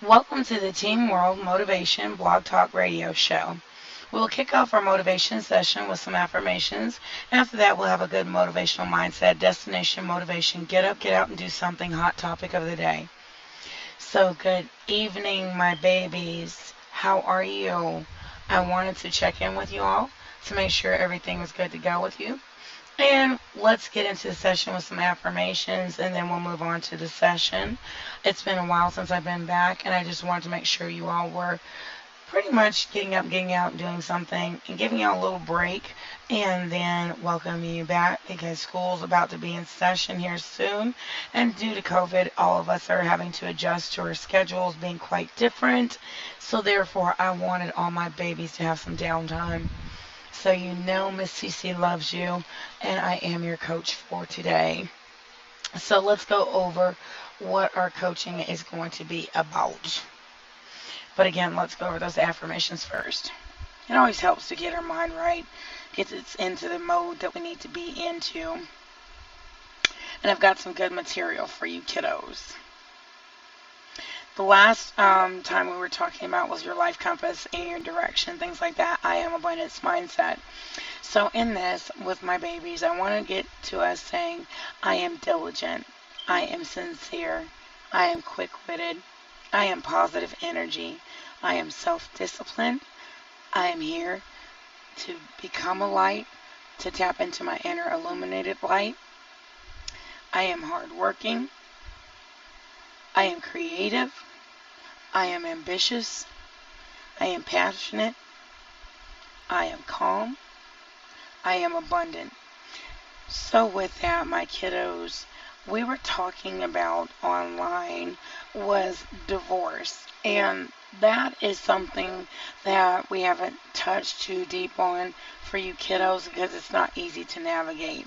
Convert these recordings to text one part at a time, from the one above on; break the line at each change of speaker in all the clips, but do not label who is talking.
Welcome to the Team World Motivation Blog Talk Radio Show. We'll kick off our motivation session with some affirmations. After that, we'll have a good motivational mindset, destination motivation, get up, get out, and do something, hot topic of the day. So, good evening, my babies. How are you? I wanted to check in with you all to make sure everything was good to go with you. And let's get into the session with some affirmations, and then we'll move on to the session. It's been a while since I've been back, and I just wanted to make sure you all were pretty much getting up, getting out, doing something, and giving you a little break, and then welcoming you back because school's about to be in session here soon. And due to COVID, all of us are having to adjust to our schedules being quite different. So therefore, I wanted all my babies to have some downtime. So you know Miss CC loves you, and I am your coach for today. So let's go over what our coaching is going to be about. But again, let's go over those affirmations first. It always helps to get our mind right, get it into the mode that we need to be into. And I've got some good material for you kiddos. The last time we were talking about was your life compass and your direction, things like that. I am abundance mindset. So in this, with my babies, I want to get to us saying, I am diligent. I am sincere. I am quick-witted. I am positive energy. I am self-disciplined. I am here to become a light, to tap into my inner illuminated light. I am hardworking. I am creative. I am ambitious. I am passionate. I am calm. I am abundant. So with that, my kiddos, we were talking about online was divorce. And that is something that we haven't touched too deep on for you kiddos because it's not easy to navigate.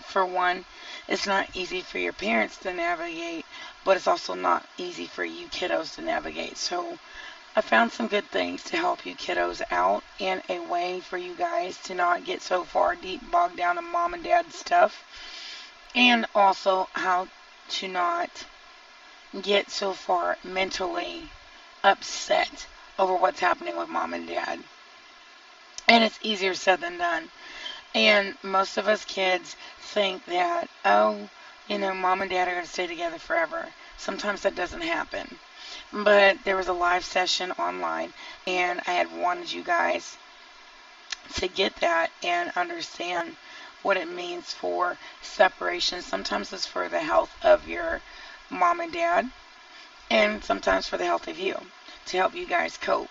For one, it's not easy for your parents to navigate, but it's also not easy for you kiddos to navigate. So I found some good things to help you kiddos out and a way for you guys to not get so far deep bogged down in mom and dad stuff, and also how to not get so far mentally upset over what's happening with mom and dad. And it's easier said than done. And most of us kids think that, mom and dad are going to stay together forever. Sometimes that doesn't happen. But there was a live session online, and I had wanted you guys to get that and understand what it means for separation. Sometimes it's for the health of your mom and dad, and sometimes for the health of you, to help you guys cope.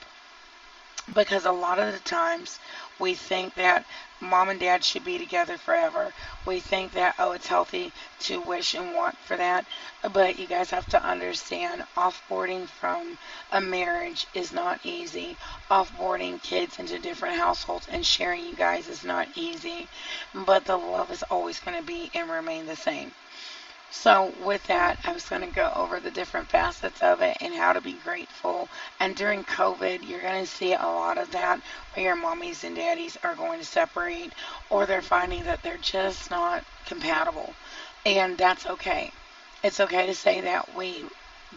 Because a lot of the times we think that mom and dad should be together forever. We think that, it's healthy to wish and want for that. But you guys have to understand, offboarding from a marriage is not easy. Offboarding kids into different households and sharing you guys is not easy. But the love is always going to be and remain the same. So with that, I was going to go over the different facets of it and how to be grateful. And during COVID, you're going to see a lot of that where your mommies and daddies are going to separate, or they're finding that they're just not compatible. And that's okay. It's okay to say that we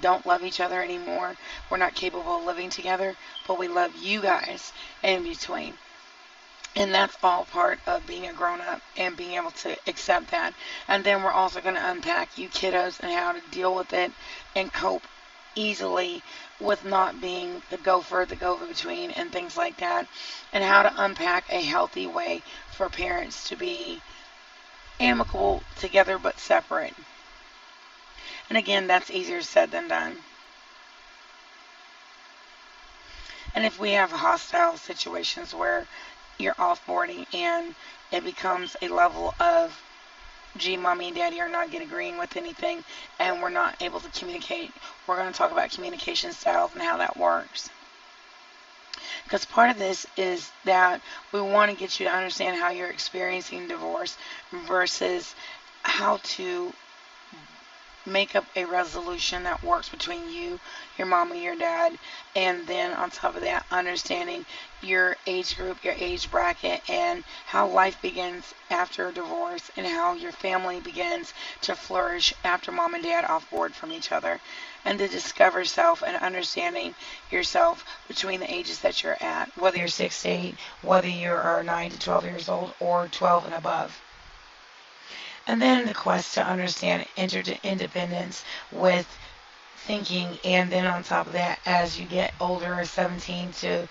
don't love each other anymore. We're not capable of living together, but we love you guys in between. And that's all part of being a grown-up and being able to accept that. And then we're also going to unpack you kiddos and how to deal with it and cope easily with not being the gopher, the go-between, and things like that. And how to unpack a healthy way for parents to be amicable together but separate. And again, that's easier said than done. And if we have hostile situations where you're offboarding and it becomes a level of, gee, mommy and daddy are not agreeing with anything and we're not able to communicate, we're going to talk about communication styles and how that works. Because part of this is that we want to get you to understand how you're experiencing divorce versus how to make up a resolution that works between you, your mom, and your dad. And then on top of that, understanding your age group, your age bracket, and how life begins after a divorce, and how your family begins to flourish after mom and dad off board from each other. And to discover self and understanding yourself between the ages that you're at, whether you're 6 to 8, whether you are 9 to 12 years old, or 12 and above. And then the quest to understand interdependence with thinking, and then on top of that, as you get older, 17 to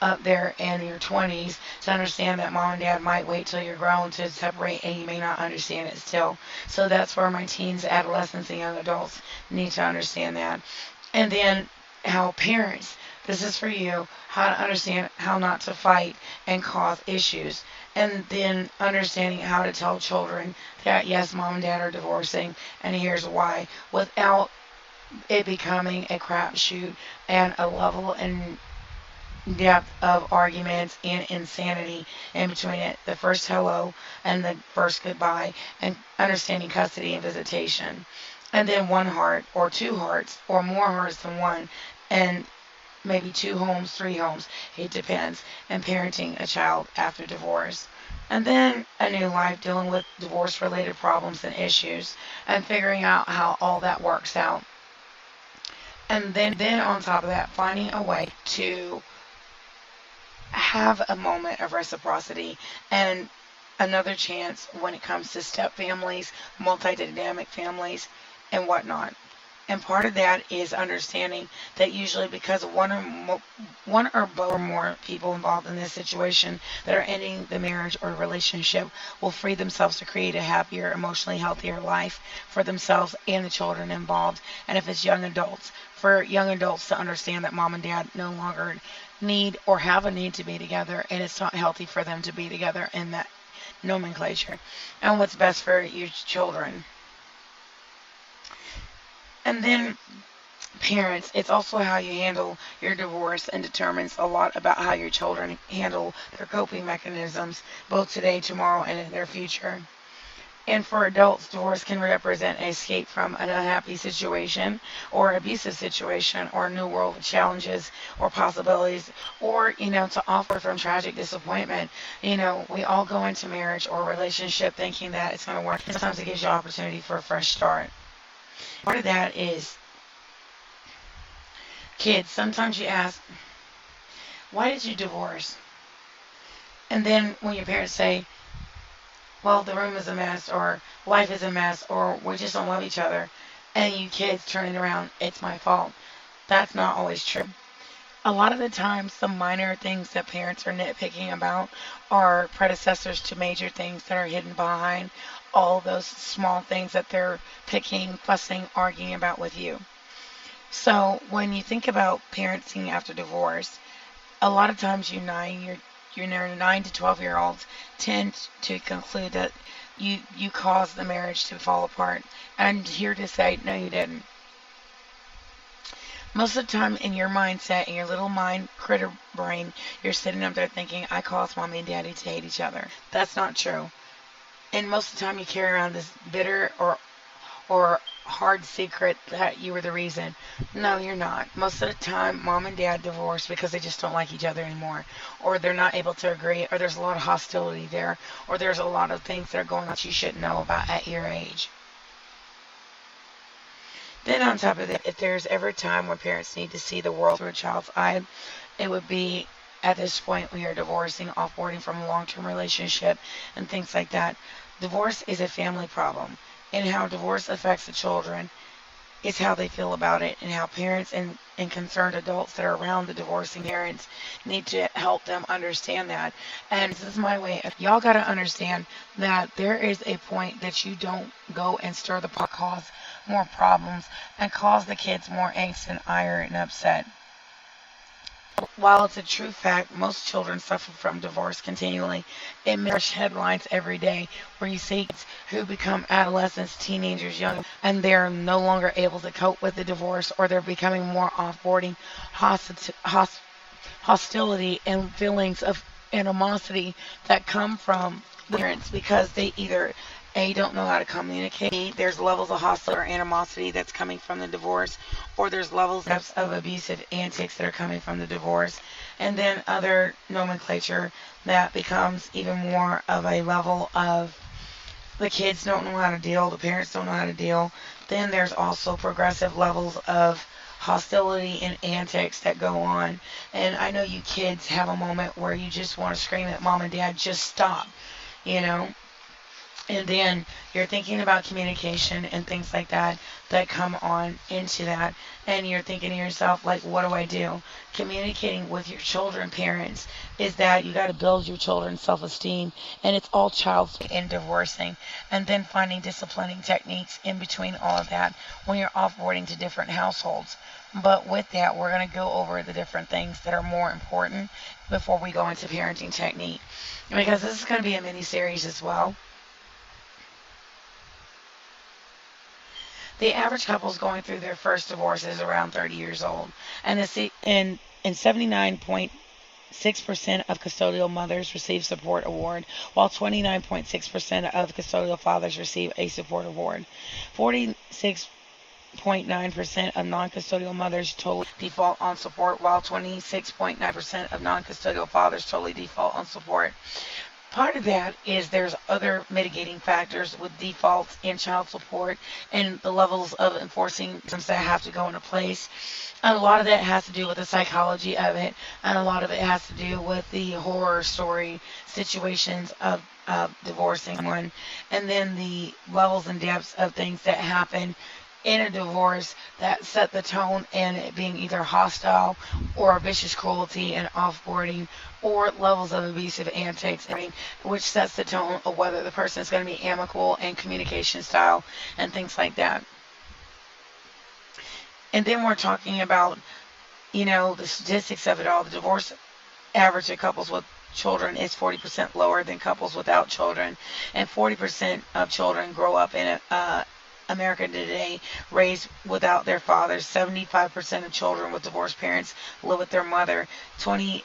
up there in your 20s, to understand that mom and dad might wait till you're grown to separate, and you may not understand it still. So that's where my teens, adolescents, and young adults need to understand that. And then how parents, this is for you, how to understand how not to fight and cause issues. And then understanding how to tell children that yes, mom and dad are divorcing, and here's why, without it becoming a crapshoot and a level and depth of arguments and insanity in between it. The first hello and the first goodbye, and understanding custody and visitation. And then one heart, or two hearts, or more hearts than one, and maybe 2 homes, 3 homes. It depends. And parenting a child after divorce. And then a new life dealing with divorce-related problems and issues, and figuring out how all that works out. And then on top of that, finding a way to have a moment of reciprocity and another chance when it comes to step families, multi-dynamic families, and whatnot. And part of that is understanding that usually because of one or both or more people involved in this situation that are ending the marriage or relationship will free themselves to create a happier, emotionally healthier life for themselves and the children involved. And if it's young adults, for young adults to understand that mom and dad no longer need or have a need to be together, and it's not healthy for them to be together in that nomenclature. And what's best for your children. And then parents, it's also how you handle your divorce, and determines a lot about how your children handle their coping mechanisms, both today, tomorrow, and in their future. And for adults, divorce can represent an escape from an unhappy situation, or abusive situation, or a new world of challenges or possibilities, or, to offer from tragic disappointment. We all go into marriage or relationship thinking that it's going to work. Sometimes it gives you opportunity for a fresh start. Part of that is kids. Sometimes you ask, why did you divorce? And then when your parents say, well, the room is a mess, or life is a mess, or we just don't love each other, and you kids turn it around, it's my fault. That's not always true. A lot of the times, some minor things that parents are nitpicking about are predecessors to major things that are hidden behind all those small things that they're picking, fussing, arguing about with you. So when you think about parenting after divorce, a lot of times your 9 to 12-year-olds tend to conclude that you caused the marriage to fall apart. And I'm here to say, no, you didn't. Most of the time in your mindset, in your little mind critter brain, you're sitting up there thinking, I caused mommy and daddy to hate each other. That's not true. And most of the time you carry around this bitter or hard secret that you were the reason. No, you're not. Most of the time, mom and dad divorce because they just don't like each other anymore, or they're not able to agree, or there's a lot of hostility there, or there's a lot of things that are going on that you shouldn't know about at your age. Then on top of that, if there's ever a time when parents need to see the world through a child's eye, it would be at this point when you're divorcing, offboarding from a long-term relationship, and things like that. Divorce is a family problem, and how divorce affects the children is how they feel about it, and how parents and concerned adults that are around the divorcing parents need to help them understand that. And this is my way. Y'all got to understand that there is a point that you don't go and stir the pot, cause more problems, and cause the kids more angst and ire and upset. While it's a true fact, most children suffer from divorce continually. It makes headlines every day where you see kids who become adolescents, teenagers, young, and they're no longer able to cope with the divorce, or they're becoming more offboarding, hostility, and feelings of animosity that come from the parents because they either don't know how to communicate. B, there's levels of hostility or animosity that's coming from the divorce, or there's levels of abusive antics that are coming from the divorce. And then other nomenclature that becomes even more of a level of the kids don't know how to deal, the parents don't know how to deal. Then there's also progressive levels of hostility and antics that go on. And I know you kids have a moment where you just want to scream at mom and dad, just stop, you know. And then you're thinking about communication and things like that that come on into that. And you're thinking to yourself, like, what do I do? Communicating with your children, parents, is that you got to build your children's self-esteem. And it's all child's in divorcing. And then finding disciplining techniques in between all of that when you're offboarding to different households. But with that, we're going to go over the different things that are more important before we go into parenting technique. Because this is going to be a mini-series as well. The average couples going through their first divorce is around 30 years old. And 79.6% of custodial mothers receive support award, while 29.6% of custodial fathers receive a support award. 46.9% of non-custodial mothers totally default on support, while 26.9% of non-custodial fathers totally default on support. Part of that is there's other mitigating factors with defaults in child support and the levels of enforcing systems that have to go into place. And a lot of that has to do with the psychology of it, and a lot of it has to do with the horror story situations of divorcing one, and then the levels and depths of things that happen in a divorce that set the tone, and it being either hostile or vicious cruelty and offboarding, or levels of abusive antics, which sets the tone of whether the person is going to be amicable and communication style and things like that. And then we're talking about, the statistics of it all. The divorce average of couples with children is 40% lower than couples without children, and 40% of children grow up in America today raised without their fathers. 75% of children with divorced parents live with their mother. 28%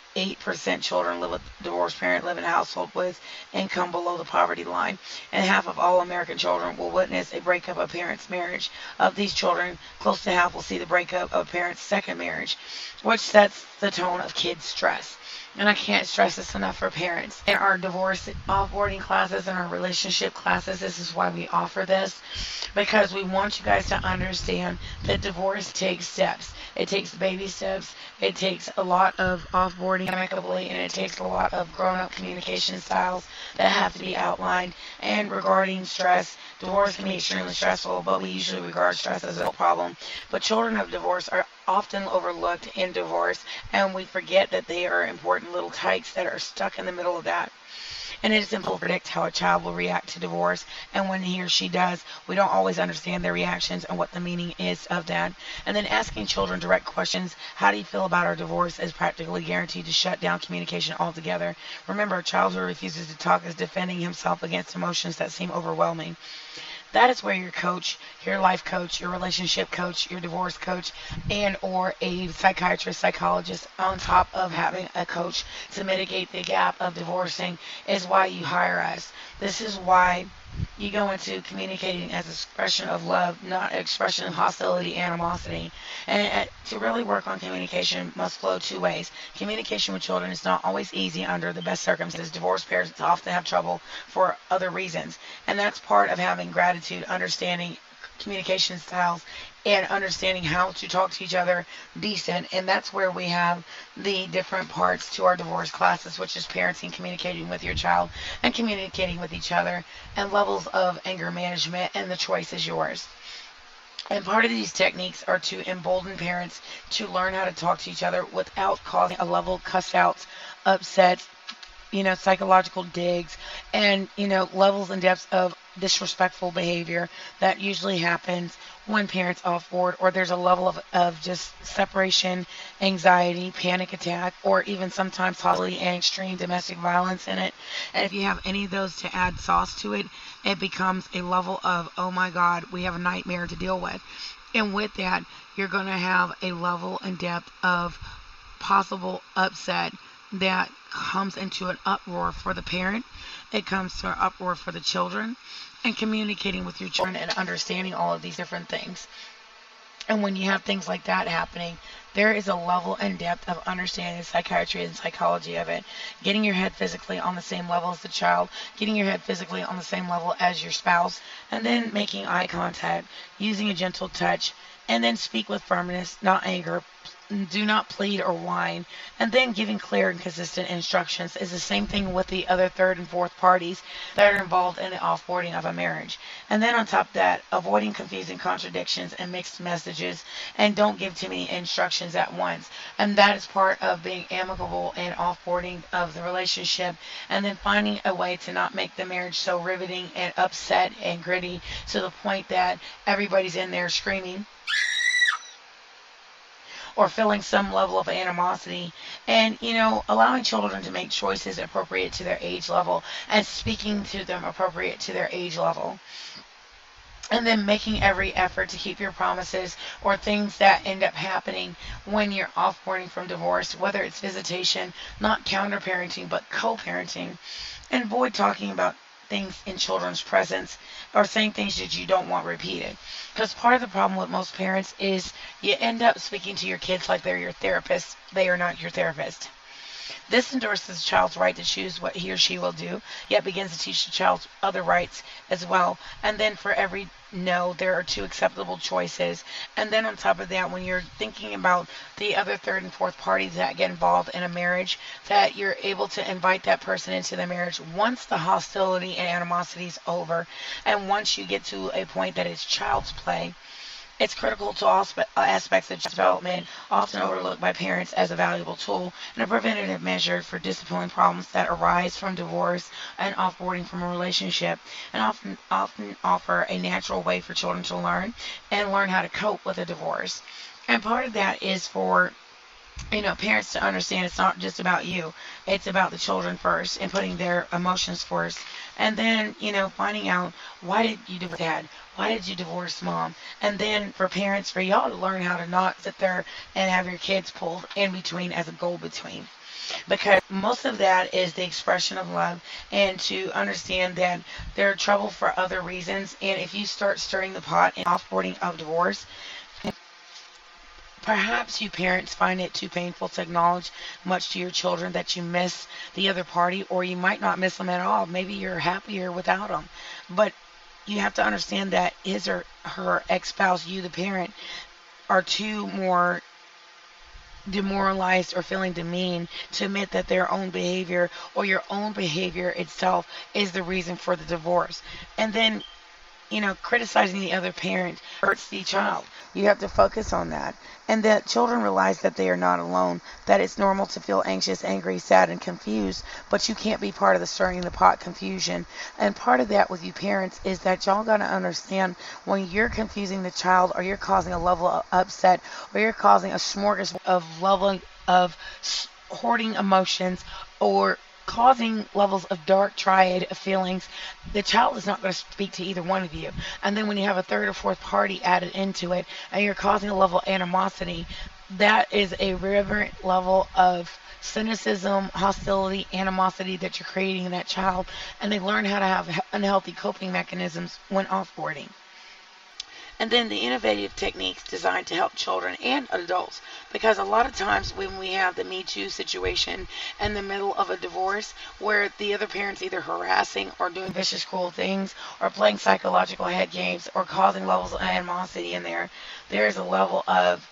children live with divorced parent, live in a household with income below the poverty line. And half of all American children will witness a breakup of parents' marriage. Of these children, close to half will see the breakup of parents' second marriage, which sets the tone of kids' stress. And I can't stress this enough for parents. In our divorce offboarding classes and our relationship classes, this is why we offer this, because we want you guys to understand that divorce takes steps. It takes baby steps. It takes a lot of offboarding amicably, and it takes a lot of grown-up communication styles that have to be outlined. And regarding stress, divorce can be extremely stressful, but we usually regard stress as a problem. But children of divorce are often overlooked in divorce, and we forget that they are important little tykes that are stuck in the middle of that. And it is impossible to predict how a child will react to divorce, and when he or she does, we don't always understand their reactions and what the meaning is of that. And then asking children direct questions, how do you feel about our divorce, is practically guaranteed to shut down communication altogether. Remember, a child who refuses to talk is defending himself against emotions that seem overwhelming. That is where your coach, your life coach, your relationship coach, your divorce coach, and or a psychiatrist, psychologist on top of having a coach to mitigate the gap of divorcing is why you hire us. This is why you go into communicating as expression of love, not expression of hostility, animosity. And to really work on communication must flow two ways. Communication with children is not always easy under the best circumstances. Divorced parents often have trouble for other reasons. And that's part of having gratitude, understanding communication styles, and understanding how to talk to each other decent. And that's where we have the different parts to our divorce classes, which is parenting, communicating with your child, and communicating with each other, and levels of anger management, and the choice is yours. And part of these techniques are to embolden parents to learn how to talk to each other without causing a level of cuss outs, upsets, psychological digs, and, levels and depths of disrespectful behavior that usually happens when parents offboard, or there's a level of just separation, anxiety, panic attack, or even sometimes hostility and extreme domestic violence in it. And if you have any of those to add sauce to it, it becomes a level of, oh my God, we have a nightmare to deal with. And with that, you're going to have a level and depth of possible upset, that comes into an uproar for the parent. It comes to an uproar for the children, and communicating with your children and understanding all of these different things. And when you have things like that happening, there is a level and depth of understanding the psychiatry and psychology of it. Getting your head physically on the same level as the child, getting your head physically on the same level as your spouse, and then making eye contact, using a gentle touch, and then speak with firmness, not anger. Do not plead or whine, and then giving clear and consistent instructions is the same thing with the other third and fourth parties that are involved in the offboarding of a marriage. And then on top of that, avoiding confusing contradictions and mixed messages, and don't give too many instructions at once. And that is part of being amicable and offboarding of the relationship, and then finding a way to not make the marriage so riveting and upset and gritty to the point that everybody's in there screaming or feeling some level of animosity. And, allowing children to make choices appropriate to their age level and speaking to them appropriate to their age level. And then making every effort to keep your promises or things that end up happening when you're offboarding from divorce, whether it's visitation, not counter-parenting, but co-parenting. And avoid talking about things in children's presence or saying things that you don't want repeated. Because part of the problem with most parents is you end up speaking to your kids like they're your therapist. They are not your therapist. This endorses the child's right to choose what he or she will do, yet begins to teach the child's other rights as well. And then for every no, there are two acceptable choices. And then on top of that, when you're thinking about the other third and fourth parties that get involved in a marriage, that you're able to invite that person into the marriage once the hostility and animosity is over, and once you get to a point that it's child's play. It's critical to all aspects of development, often overlooked by parents as a valuable tool and a preventative measure for disciplining problems that arise from divorce and offboarding from a relationship, and often offer a natural way for children to learn how to cope with a divorce. And part of that is for parents to understand it's not just about you. It's about the children first and putting their emotions first. And then, finding out, why did you divorce dad? Why did you divorce mom? And then for parents, for y'all to learn how to not sit there and have your kids pulled in between as a go-between. Because most of that is the expression of love, and to understand that they're trouble for other reasons. And if you start stirring the pot in offboarding of divorce, perhaps you parents find it too painful to acknowledge much to your children that you miss the other party, or you might not miss them at all. Maybe you're happier without them. But you have to understand that his or her ex-spouse, you the parent, are too more demoralized or feeling demeaned to admit that their own behavior or your own behavior itself is the reason for the divorce. And then criticizing the other parent hurts the child. You have to focus on that. And that children realize that they are not alone, that it's normal to feel anxious, angry, sad, and confused, but you can't be part of the stirring the pot confusion. And part of that with you parents is that y'all got to understand, when you're confusing the child, or you're causing a level of upset, or you're causing a smorgasbord of level of hoarding emotions, or causing levels of dark triad of feelings, the child is not going to speak to either one of you. And then when you have a third or fourth party added into it, and you're causing a level of animosity, that is a reverent level of cynicism, hostility, animosity that you're creating in that child. And they learn how to have unhealthy coping mechanisms when offboarding. And then the innovative techniques designed to help children and adults. Because a lot of times when we have the Me Too situation in the middle of a divorce, where the other parent's either harassing or doing vicious, cruel things, or playing psychological head games, or causing levels of animosity in there, there is a level of,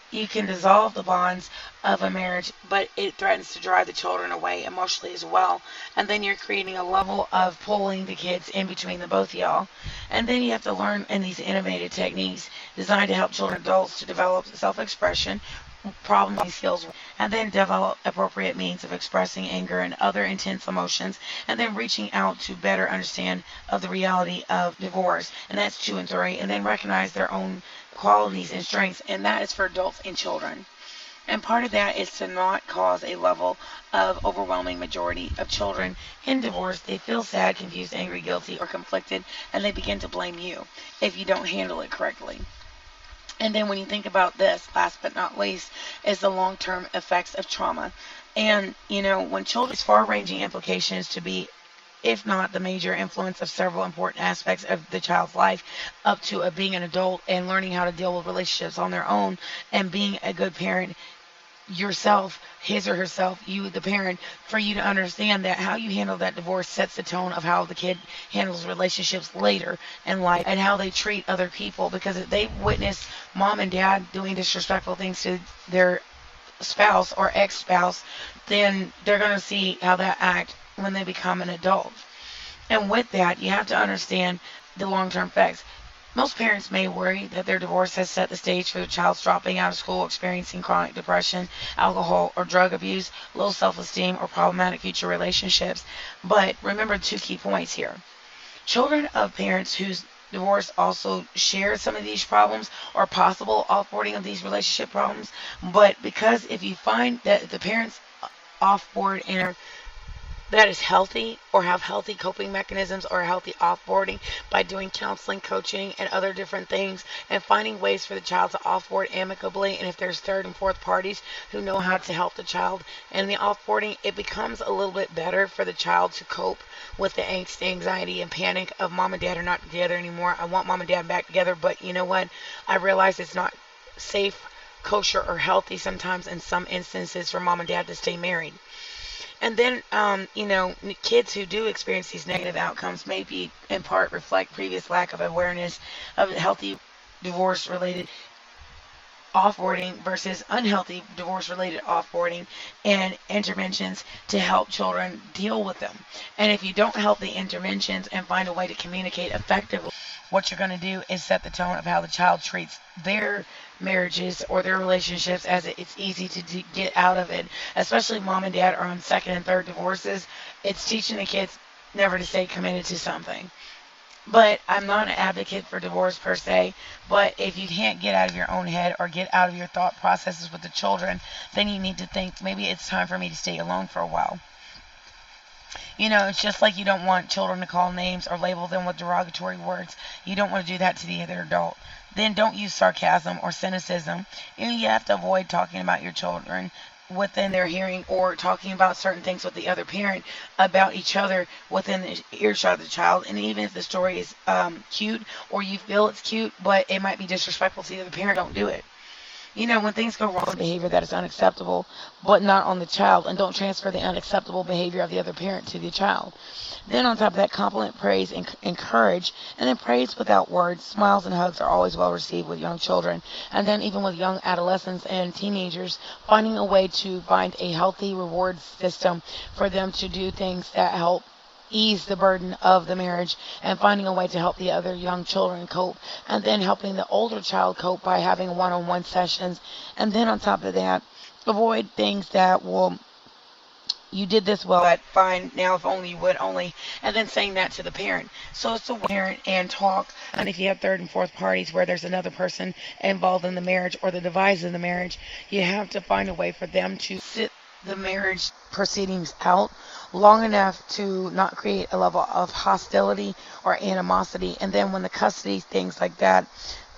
you can dissolve the bonds of a marriage, but it threatens to drive the children away emotionally as well. And then you're creating a level of pulling the kids in between the both of y'all. And then you have to learn in these innovative techniques designed to help children and adults to develop self-expression, problem skills, and then develop appropriate means of expressing anger and other intense emotions, and then reaching out to better understand of the reality of divorce. And that's 2 and 3. And then recognize their own qualities and strengths, and that is for adults and children. And part of that is to not cause a level of overwhelming majority of children in divorce. They feel sad, confused, angry, guilty, or conflicted, and they begin to blame you if you don't handle it correctly. And then when you think about this, last but not least, is the long-term effects of trauma. And, when children's far-ranging implications to be, if not the major influence of several important aspects of the child's life, up to being an adult and learning how to deal with relationships on their own and being a good parent yourself, his or herself, you, the parent, for you to understand that how you handle that divorce sets the tone of how the kid handles relationships later in life and how they treat other people. Because if they witness mom and dad doing disrespectful things to their spouse or ex-spouse, then they're going to see how that act when they become an adult. And with that, you have to understand the long-term effects. Most parents may worry that their divorce has set the stage for their child's dropping out of school, experiencing chronic depression, alcohol or drug abuse, low self-esteem, or problematic future relationships. But remember two key points here. Children of parents whose divorce also share some of these problems or possible offboarding of these relationship problems. But because if you find that the parents offboard and are that is healthy or have healthy coping mechanisms or healthy offboarding by doing counseling, coaching, and other different things and finding ways for the child to offboard amicably. And if there's third and fourth parties who know how to help the child and the offboarding, it becomes a little bit better for the child to cope with the angst, anxiety, and panic of mom and dad are not together anymore. I want mom and dad back together, but you know what? I realize it's not safe, kosher, or healthy sometimes in some instances for mom and dad to stay married. And then, kids who do experience these negative outcomes may be, in part, reflect previous lack of awareness of healthy divorce-related offboarding versus unhealthy divorce-related offboarding and interventions to help children deal with them. And if you don't help the interventions and find a way to communicate effectively, what you're going to do is set the tone of how the child treats their marriages or their relationships as it's easy to get out of it. Especially if mom and dad are on second and third divorces, it's teaching the kids never to stay committed to something. But I'm not an advocate for divorce per se, but if you can't get out of your own head or get out of your thought processes with the children, then you need to think, maybe it's time for me to stay alone for a while. It's just like you don't want children to call names or label them with derogatory words. You don't want to do that to the other adult. Then don't use sarcasm or cynicism. You have to avoid talking about your children within their hearing or talking about certain things with the other parent about each other within the earshot of the child. And even if the story is cute or you feel it's cute, but it might be disrespectful to the other parent, don't do it. When things go wrong, behavior that is unacceptable, but not on the child, and don't transfer the unacceptable behavior of the other parent to the child. Then on top of that, compliment, praise, and encourage, and then praise without words. Smiles and hugs are always well received with young children, and then even with young adolescents and teenagers, finding a way to find a healthy reward system for them to do things that help ease the burden of the marriage and finding a way to help the other young children cope, and then helping the older child cope by having one-on-one sessions. And then on top of that, avoid things that will, you did this well, but fine, now if only you would only, and then saying that to the parent. So it's a parent and talk. And if you have third and fourth parties where there's another person involved in the marriage or the device in the marriage, you have to find a way for them to sit the marriage proceedings out long enough to not create a level of hostility or animosity. And then when the custody, things like that,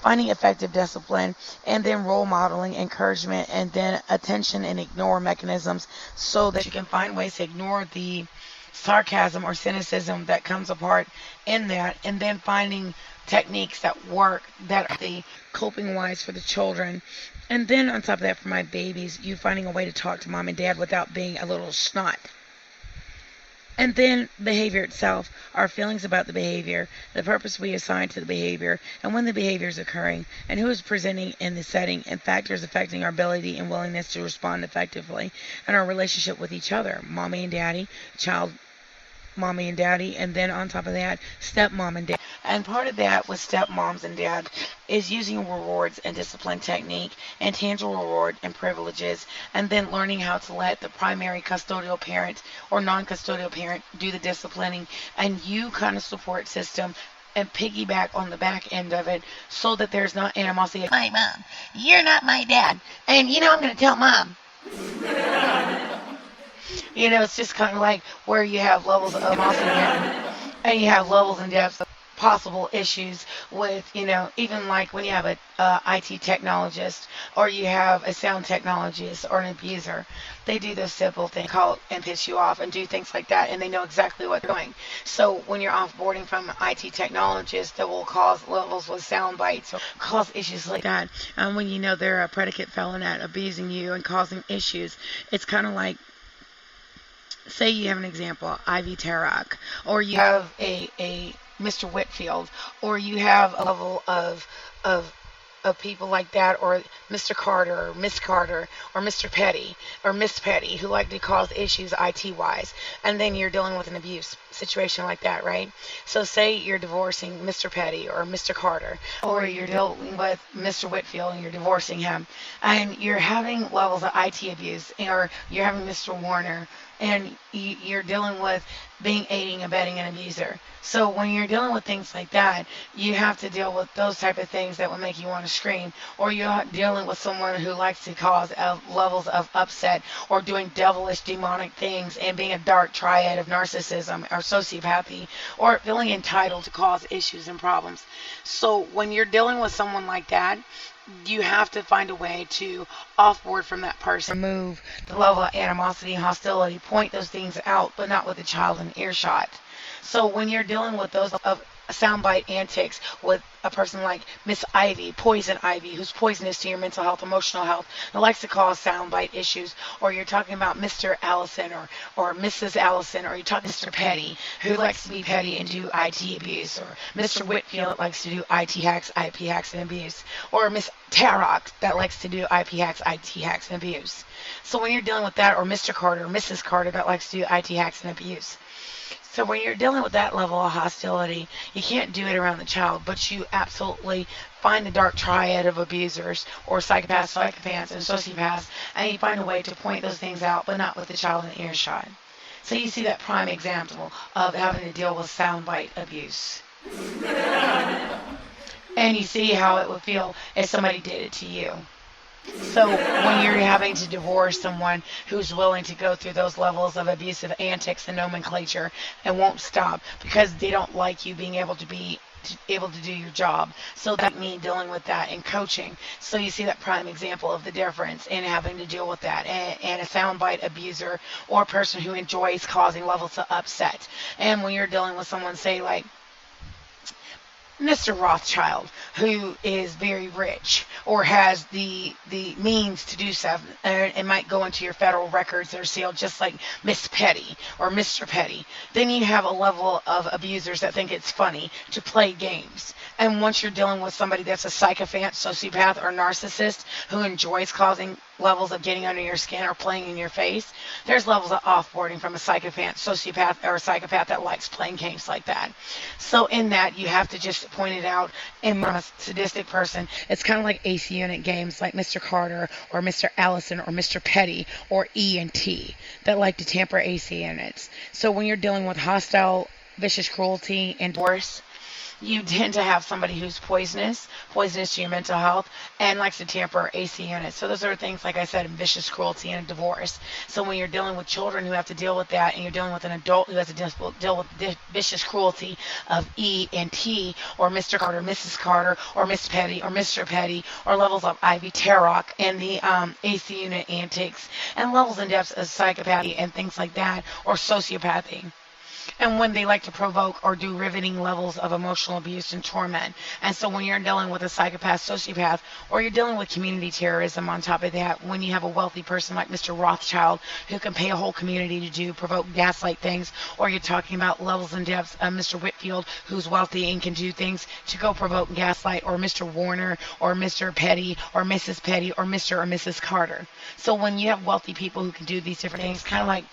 finding effective discipline, and then role modeling, encouragement, and then attention and ignore mechanisms so that you can find ways to ignore the sarcasm or cynicism that comes apart in that, and then finding techniques that work that are the coping wise for the children. And then on top of that, for my babies, you finding a way to talk to mom and dad without being a little snot. And then behavior itself, our feelings about the behavior, the purpose we assign to the behavior, and when the behavior is occurring, and who is presenting in the setting, and factors affecting our ability and willingness to respond effectively, and our relationship with each other, mommy and daddy, child, mommy and daddy, and then on top of that, stepmom and dad. And part of that with stepmoms and dad is using rewards and discipline technique and tangible reward and privileges, and then learning how to let the primary custodial parent or non-custodial parent do the disciplining, and you kind of support system and piggyback on the back end of it so that there's not animosity. My mom, you're not my dad, and I'm going to tell mom. It's just kind of like where you have levels of animosity and you have levels and depths of possible issues with, even like when you have a IT technologist or you have a sound technologist or an abuser. They do those simple things, call and piss you off and do things like that, and they know exactly what they're doing. So when you're offboarding from an IT technologist, that will cause levels with sound bites or cause issues like that. When you know they're a predicate felon at abusing you and causing issues, it's kind of like, say you have an example, Ivy Tarak, or you have a Mr. Whitfield, or you have a level of people like that, or Mr. Carter, or Miss Carter, or Mr. Petty, or Miss Petty, who like to cause issues IT-wise, and then you're dealing with an abuse situation like that, right? So say you're divorcing Mr. Petty or Mr. Carter, or you're dealing with Mr. Whitfield and you're divorcing him, and you're having levels of IT abuse, or you're having Mr. Warner, and you're dealing with being aiding, abetting an abuser. So when you're dealing with things like that, you have to deal with those type of things that will make you want to scream, or you're dealing with someone who likes to cause levels of upset, or doing devilish, demonic things, and being a dark triad of narcissism or sociopathy, or feeling entitled to cause issues and problems. So when you're dealing with someone like that, you have to find a way to offboard from that person, remove the level of animosity, hostility, point those things out, but not with the child in earshot. So when you're dealing with those of soundbite antics with a person like Miss Ivy, Poison Ivy, who's poisonous to your mental health, emotional health, and likes to cause soundbite issues, or you're talking about Mr. Allison or Mrs. Allison, or you're talking Mr. Petty, who likes to be petty and do IT abuse, or Mr. Whitfield that likes to do IT hacks, IP hacks, and abuse, or Miss Tarok that likes to do IP hacks, IT hacks, and abuse. So when you're dealing with that, or Mr. Carter, or Mrs. Carter that likes to do IT hacks and abuse. So when you're dealing with that level of hostility, you can't do it around the child, but you absolutely find the dark triad of abusers or psychopaths, psychopaths, and sociopaths, and you find a way to point those things out, but not with the child in earshot. So you see that prime example of having to deal with soundbite abuse. And you see how it would feel if somebody did it to you. So when you're having to divorce someone who's willing to go through those levels of abusive antics and nomenclature and won't stop because they don't like you being able to do your job. So that means dealing with that in coaching. So you see that prime example of the difference in having to deal with that, and a soundbite abuser or a person who enjoys causing levels of upset. And when you're dealing with someone, say like Mr. Rothschild, who is very rich or has the means to do so, and might go into your federal records that are sealed, just like Miss Petty or Mr. Petty, then you have a level of abusers that think it's funny to play games. And once you're dealing with somebody that's a psychopath, sociopath, or narcissist who enjoys causing levels of getting under your skin or playing in your face, there's levels of offboarding from a psychopath, sociopath, or a psychopath that likes playing games like that. So in that, you have to just point it out. And from a sadistic person, it's kind of like AC unit games like Mr. Carter or Mr. Allison or Mr. Petty or E and T that like to tamper AC units. So when you're dealing with hostile, vicious cruelty and divorce, you tend to have somebody who's poisonous to your mental health, and likes to tamper AC units. So those are things, like I said, vicious cruelty and a divorce. So when you're dealing with children who have to deal with that, and you're dealing with an adult who has to deal with vicious cruelty of E and T, or Mr. Carter, Mrs. Carter, or Miss Petty, or Mr. Petty, or levels of Ivy Tarok and the AC unit antics, and levels and depths of psychopathy and things like that, or sociopathy. And when they like to provoke or do riveting levels of emotional abuse and torment. And so when you're dealing with a psychopath, sociopath, or you're dealing with community terrorism on top of that, when you have a wealthy person like Mr. Rothschild who can pay a whole community to do provoke, gaslight things, or you're talking about levels and depths of Mr. Whitfield who's wealthy and can do things to go provoke and gaslight, or Mr. Warner, or Mr. Petty, or Mrs. Petty, or Mr. or Mrs. Carter. So when you have wealthy people who can do these different things, kind of like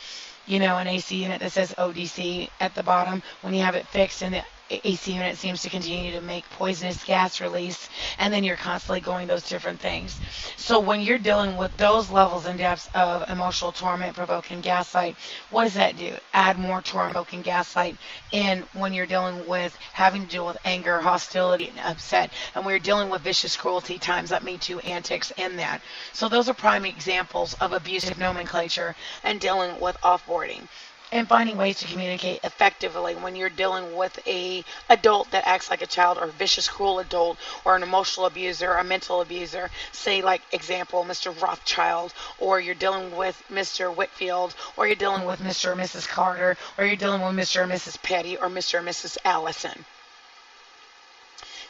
an AC unit that says ODC at the bottom, when you have it fixed and the AC unit seems to continue to make poisonous gas release, and then you're constantly going those different things. So when you're dealing with those levels and depths of emotional torment, provoking gaslight, what does that do? Add more torment, provoking gaslight in when you're dealing with having to deal with anger, hostility, and upset, and when you're dealing with vicious cruelty times that Me Too antics in that. So those are prime examples of abusive nomenclature and dealing with offboarding. and finding ways to communicate effectively when you're dealing with a adult that acts like a child, or a vicious, cruel adult, or an emotional abuser, a mental abuser. Say, like example, Mr. Rothschild, or you're dealing with Mr. Whitfield, or you're dealing with Mr. and Mrs. Carter, or you're dealing with Mr. and Mrs. Petty, or Mr. and Mrs. Allison.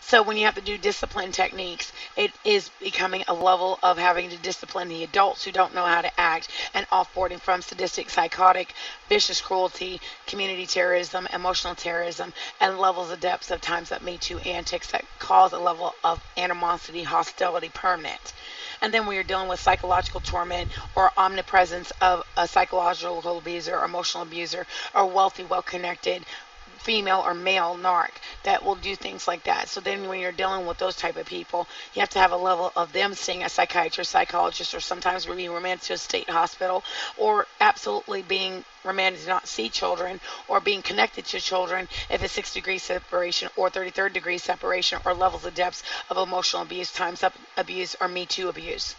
So when you have to do discipline techniques, it is becoming a level of having to discipline the adults who don't know how to act, and offboarding from sadistic, psychotic, vicious cruelty, community terrorism, emotional terrorism, and levels of depths of times up Me Too antics that cause a level of animosity, hostility permanent. And then when you're dealing with psychological torment or omnipresence of a psychological abuser or emotional abuser or wealthy, well-connected female or male narc that will do things like that. So then when you're dealing with those type of people, you have to have a level of them seeing a psychiatrist, psychologist, or sometimes we're being remanded to a state hospital, or absolutely being remanded to not see children, or being connected to children if it's 6-degree separation or 33rd degree separation, or levels of depths of emotional abuse, times up abuse, or Me Too abuse.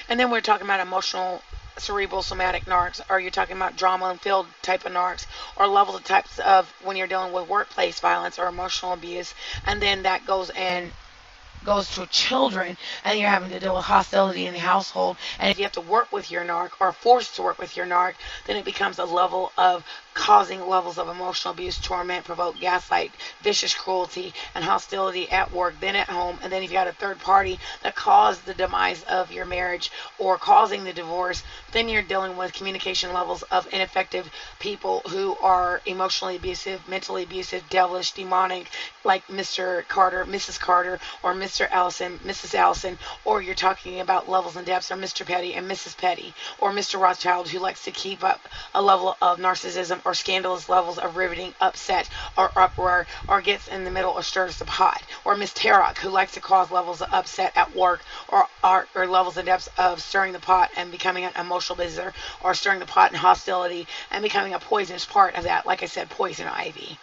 And then we're talking about emotional cerebral somatic narcs, or you're talking about drama and field type of narcs, or levels of types of when you're dealing with workplace violence or emotional abuse. And then that goes to children, and you're having to deal with hostility in the household. And if you have to work with your narc, or forced to work with your narc, then it becomes a level of causing levels of emotional abuse, torment, provoke, gaslight, vicious cruelty, and hostility at work, then at home. And then if you had a third party that caused the demise of your marriage or causing the divorce, then you're dealing with communication levels of ineffective people who are emotionally abusive, mentally abusive, devilish, demonic, like Mr. Carter, Mrs. Carter, or Mr. Allison, Mrs. Allison, or you're talking about levels and depths of Mr. Petty and Mrs. Petty, or Mr. Rothschild, who likes to keep up a level of narcissism or scandalous levels of riveting, upset, or uproar, or gets in the middle or stirs the pot, or Miss Tarok, who likes to cause levels of upset at work, or levels and depths of stirring the pot and becoming an emotional visitor, or stirring the pot in hostility and becoming a poisonous part of that, like I said, poison ivy.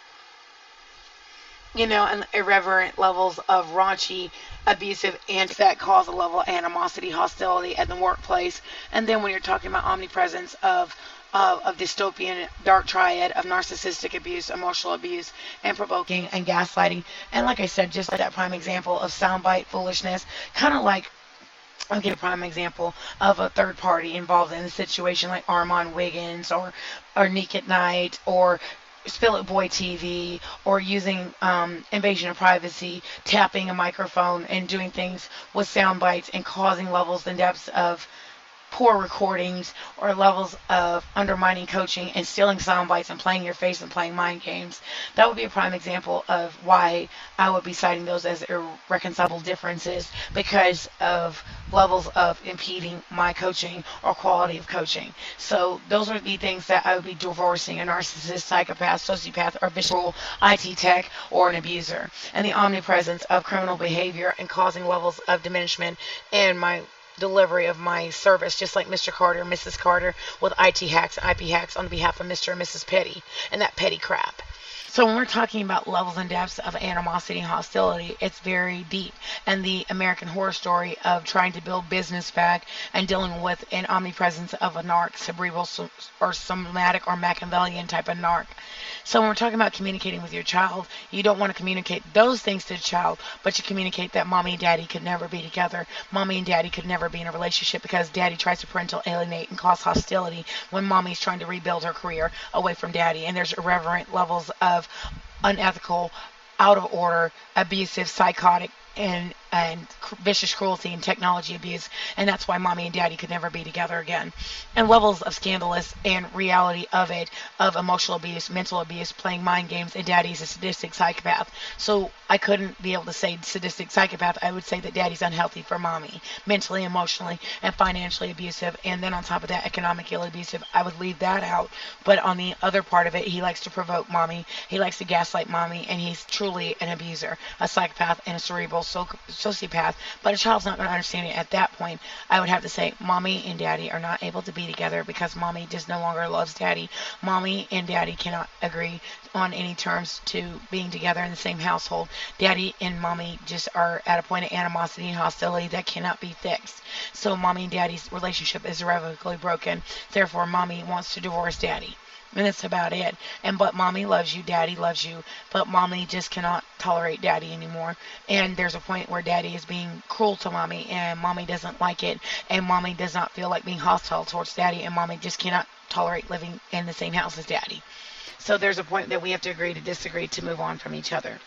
And irreverent levels of raunchy, abusive, and that cause a level of animosity, hostility at the workplace. And then when you're talking about omnipresence of dystopian dark triad of narcissistic abuse, emotional abuse, and provoking and gaslighting. And like I said, just like that prime example of soundbite foolishness, kind of like I'll get a prime example of a third party involved in a situation like Armand Wiggins, or Nick at Night, or Spill It Boy TV, or using invasion of privacy, tapping a microphone and doing things with sound bites and causing levels and depths of poor recordings, or levels of undermining coaching and stealing sound bites and playing your face and playing mind games. That would be a prime example of why I would be citing those as irreconcilable differences, because of levels of impeding my coaching or quality of coaching. So those would be things that I would be divorcing: a narcissist, psychopath, sociopath, or visual IT tech, or an abuser. And the omnipresence of criminal behavior and causing levels of diminishment in my delivery of my service, just like Mr. Carter, Mrs. Carter, with IT hacks and IP hacks on behalf of Mr. and Mrs. Petty, and that petty crap. So when we're talking about levels and depths of animosity and hostility, it's very deep. And the American Horror Story of trying to build business back and dealing with an omnipresence of a narc, cerebral or somatic or Machiavellian type of narc. So when we're talking about communicating with your child, you don't want to communicate those things to the child, but you communicate that mommy and daddy could never be together. Mommy and daddy could never be in a relationship because daddy tries to parental alienate and cause hostility when mommy's trying to rebuild her career away from daddy. And there's irreverent levels of unethical, out of order, abusive, psychotic, and vicious cruelty and technology abuse, and that's why mommy and daddy could never be together again. And levels of scandalous and reality of it, of emotional abuse, mental abuse, playing mind games, and daddy's a sadistic psychopath. So I couldn't be able to say sadistic psychopath. I would say that daddy's unhealthy for mommy, mentally, emotionally, and financially abusive, and then on top of that, economically abusive. I would leave that out. But on the other part of it, he likes to provoke mommy, he likes to gaslight mommy, and he's truly an abuser, a psychopath, and a cerebral sociopath. But a child's not going to understand it at that point. I would have to say mommy and daddy are not able to be together because mommy just no longer loves daddy. Mommy and daddy cannot agree on any terms to being together in the same household. Daddy and mommy just are at a point of animosity and hostility that cannot be fixed. So mommy and daddy's relationship is irrevocably broken. Therefore, mommy wants to divorce daddy. And that's about it. But mommy loves you, daddy loves you, but mommy just cannot tolerate daddy anymore. And there's a point where daddy is being cruel to mommy, and mommy doesn't like it, and mommy does not feel like being hostile towards daddy, and mommy just cannot tolerate living in the same house as daddy. So there's a point that we have to agree to disagree to move on from each other.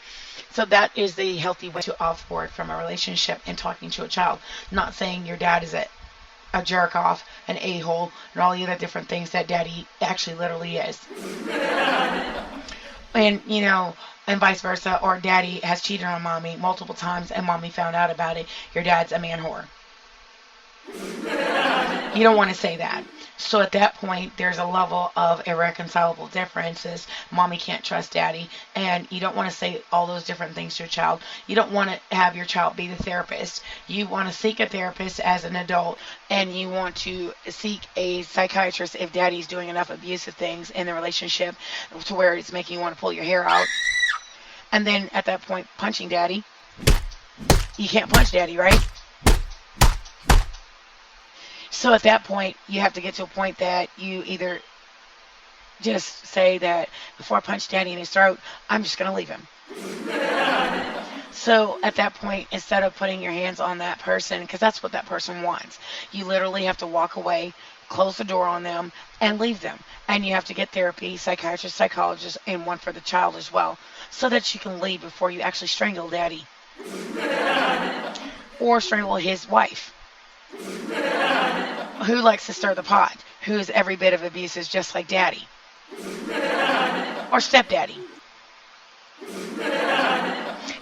So that is the healthy way to offboard from a relationship and talking to a child. Not saying your dad is a jerk off, an a-hole, and all the other different things that daddy actually literally is. And, and vice versa, or daddy has cheated on mommy multiple times and mommy found out about it. Your dad's a man whore. You don't want to say that. So at that point, there's a level of irreconcilable differences. Mommy can't trust daddy, and you don't want to say all those different things to your child. You don't want to have your child be the therapist. You want to seek a therapist as an adult, and you want to seek a psychiatrist if daddy's doing enough abusive things in the relationship to where it's making you want to pull your hair out. And then at that point, punching daddy. You can't punch daddy, right? So at that point, you have to get to a point that you either just say that before I punch daddy in his throat, I'm just going to leave him. So at that point, instead of putting your hands on that person, because that's what that person wants, you literally have to walk away, close the door on them, and leave them. And you have to get therapy, psychiatrist, psychologist, and one for the child as well, so that you can leave before you actually strangle daddy. Or strangle his wife. Who likes to stir the pot? Who's every bit of abuse is just like daddy. Or stepdaddy.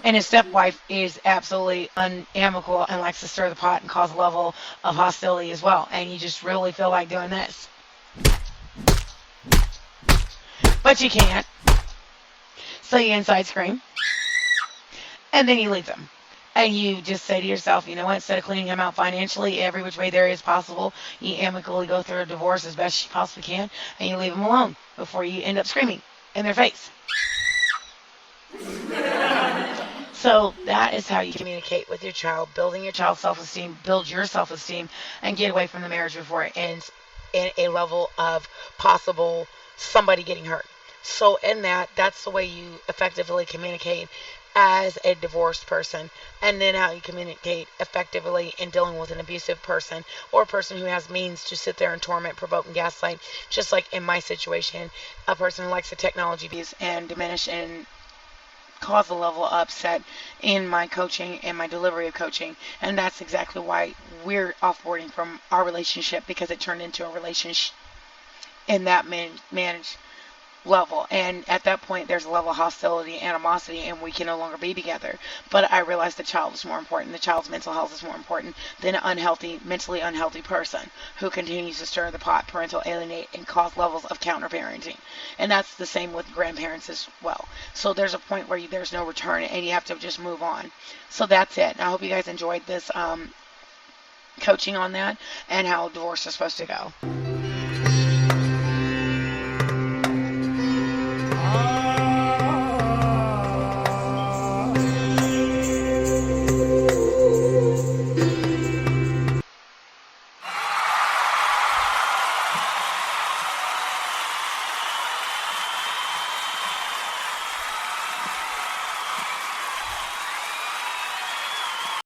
And his stepwife is absolutely unamicable and likes to stir the pot and cause a level of hostility as well. And you just really feel like doing this. But you can't. So you inside scream. And then you leave them. And you just say to yourself, you know what, instead of cleaning him out financially, every which way there is possible, you amicably go through a divorce as best you possibly can, and you leave them alone before you end up screaming in their face. So that is how you communicate with your child, building your child's self-esteem, build your self-esteem, and get away from the marriage before it ends in a level of possible somebody getting hurt. So in that's the way you effectively communicate as a divorced person, and then how you communicate effectively in dealing with an abusive person or a person who has means to sit there and torment, provoke, and gaslight, just like in my situation, a person who likes the technology abuse and diminish and cause a level of upset in my coaching and my delivery of coaching. And that's exactly why we're offboarding from our relationship, because it turned into a relationship in that managed level, and at that point there's a level of hostility, animosity, and we can no longer be together. But I realized the child is more important. The child's mental health is more important than an mentally unhealthy person who continues to stir the pot, parental alienate, and cause levels of counter-parenting. And that's the same with grandparents as well. So there's a point where there's no return, and you have to just move on. So that's it. And I hope you guys enjoyed this coaching on that and how divorce is supposed to go.